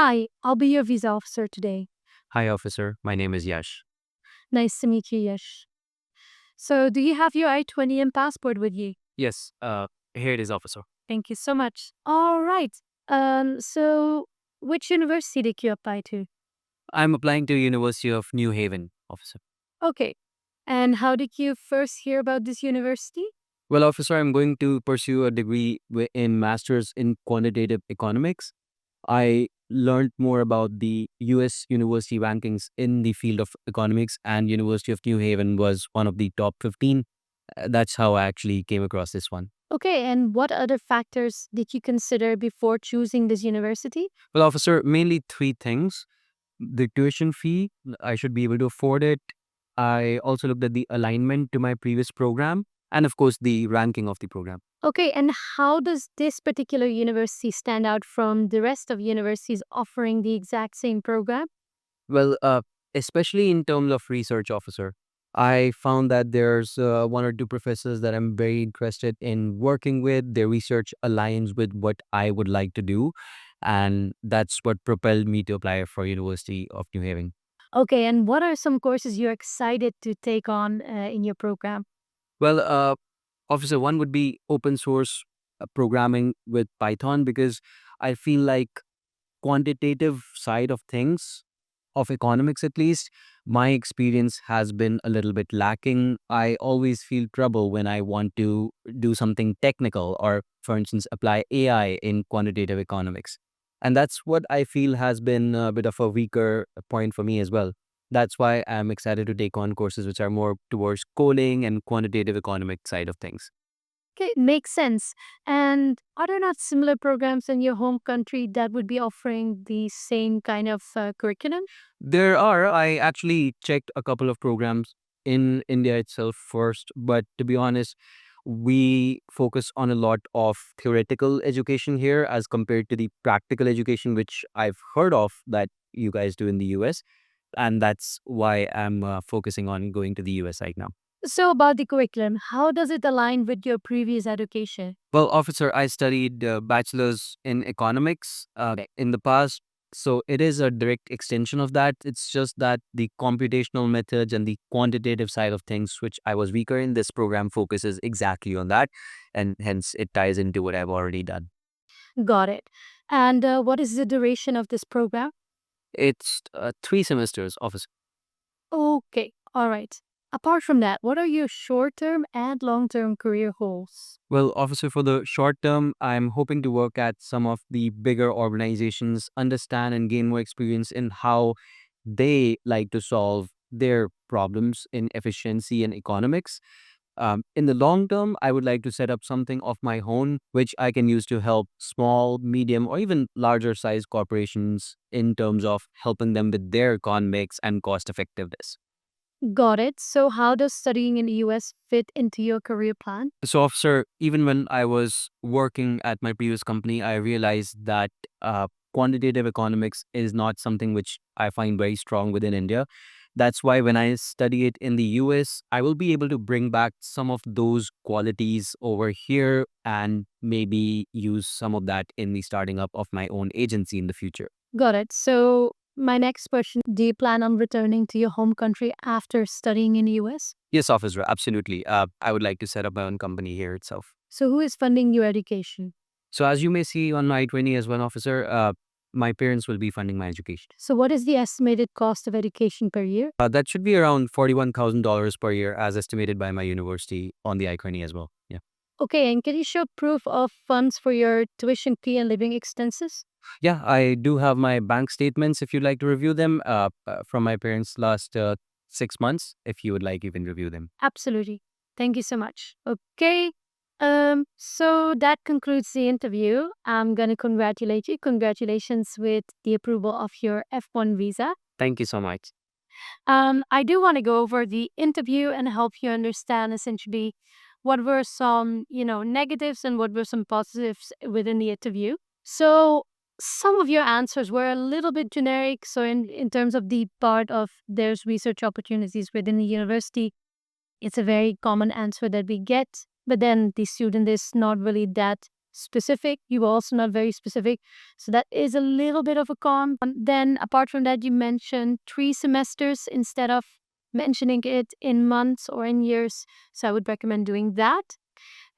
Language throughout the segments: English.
Hi, I'll be your visa officer today. Hi, officer. My name is Yash. Nice to meet you, Yash. So, do you have your I-20 and passport with you? Yes, here it is, officer. Thank you so much. All right. So which university did you apply to? I'm applying to University of New Haven, officer. Okay. And how did you first hear about this university? Well, officer, I'm going to pursue a degree in Masters in Quantitative Economics. I learned more about the U.S. university rankings in the field of economics, and University of New Haven was one of the top 15. That's how I actually came across this one. Okay, and what other factors did you consider before choosing this university? Well, officer, mainly three things. The tuition fee, I should be able to afford it. I also looked at the alignment to my previous program and, of course, the ranking of the program. Okay, and how does this particular university stand out from the rest of universities offering the exact same program? Well, especially in terms of research officer, I found that there's one or two professors that I'm very interested in working with. Their research aligns with what I would like to do. And that's what propelled me to apply for University of New Haven. Okay, and what are some courses you're excited to take on in your program? Well, officer, one would be open source programming with Python because I feel like quantitative side of things, of economics at least, my experience has been a little bit lacking. I always feel trouble when I want to do something technical or, for instance, apply AI in quantitative economics. And that's what I feel has been a bit of a weaker point for me as well. That's why I'm excited to take on courses which are more towards coding and quantitative economic side of things. Okay, makes sense. And are there not similar programs in your home country that would be offering the same kind of curriculum? There are. I actually checked a couple of programs in India itself first, but to be honest, we focus on a lot of theoretical education here as compared to the practical education, which I've heard of that you guys do in the US. And that's why I'm focusing on going to the US right now. So, about the curriculum, how does it align with your previous education? Well, officer, I studied bachelor's in economics in the past. So it is a direct extension of that. It's just that the computational methods and the quantitative side of things, which I was weaker in, this program focuses exactly on that. And hence it ties into what I've already done. Got it. And what is the duration of this program? It's 3 semesters, officer. Okay, all right. Apart from that, what are your short term and long term career goals? Well, officer, for the short term, I'm hoping to work at some of the bigger organizations, understand and gain more experience in how they like to solve their problems in efficiency and economics. In the long term, I would like to set up something of my own, which I can use to help small, medium, or even larger size corporations in terms of helping them with their economics and cost effectiveness. Got it. So, how does studying in the US fit into your career plan? So, officer, even when I was working at my previous company, I realized that quantitative economics is not something which I find very strong within India. That's why when I study it in the US, I will be able to bring back some of those qualities over here and maybe use some of that in the starting up of my own agency in the future. Got it. So, my next question, do you plan on returning to your home country after studying in the US? Yes, officer, absolutely. I would like to set up my own company here itself. So, who is funding your education? So, as you may see on my 20 as one officer, my parents will be funding my education. So, what is the estimated cost of education per year? That should be around $41,000 per year, as estimated by my university on the I-20 as well. Yeah. Okay, and can you show proof of funds for your tuition fee and living expenses? Yeah, I do have my bank statements if you'd like to review them from my parents' last 6 months. If you would like, you can review them. Absolutely. Thank you so much. Okay. So that concludes the interview. I'm gonna congratulate you. Congratulations with the approval of your F-1 visa. Thank you so much. I do want to go over the interview and help you understand essentially what were some, negatives and what were some positives within the interview. So some of your answers were a little bit generic. So in terms of the part of there's research opportunities within the university, it's a very common answer that we get. But then the student is not really that specific. You were also not very specific. So that is a little bit of a con. Then apart from that, you mentioned 3 semesters instead of mentioning it in months or in years. So I would recommend doing that.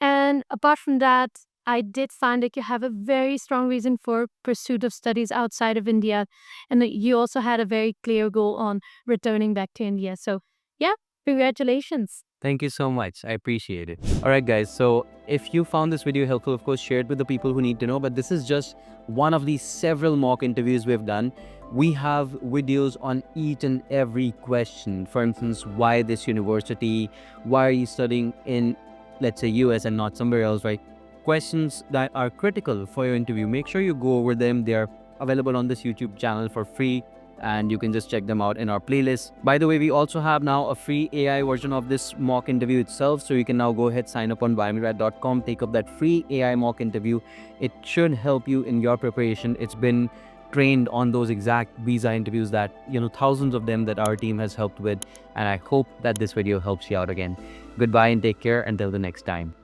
And apart from that, I did find that you have a very strong reason for pursuit of studies outside of India, and that you also had a very clear goal on returning back to India. So, yeah, congratulations. Thank you so much. I appreciate it. All right, guys. So if you found this video helpful, of course, share it with the people who need to know. But this is just one of the several mock interviews we've done. We have videos on each and every question. For instance, why this university? Why are you studying in, let's say, US and not somewhere else, right? Questions that are critical for your interview. Make sure you go over them. They are available on this YouTube channel for free, and you can just check them out in our playlist. By the way, we also have now a free AI version of this mock interview itself, so you can now go ahead, sign up on YMGrad.com, take up that free AI mock interview. It should help you in your preparation. It's been trained on those exact visa interviews that, thousands of them that our team has helped with, and I hope that this video helps you out again. Goodbye and take care until the next time.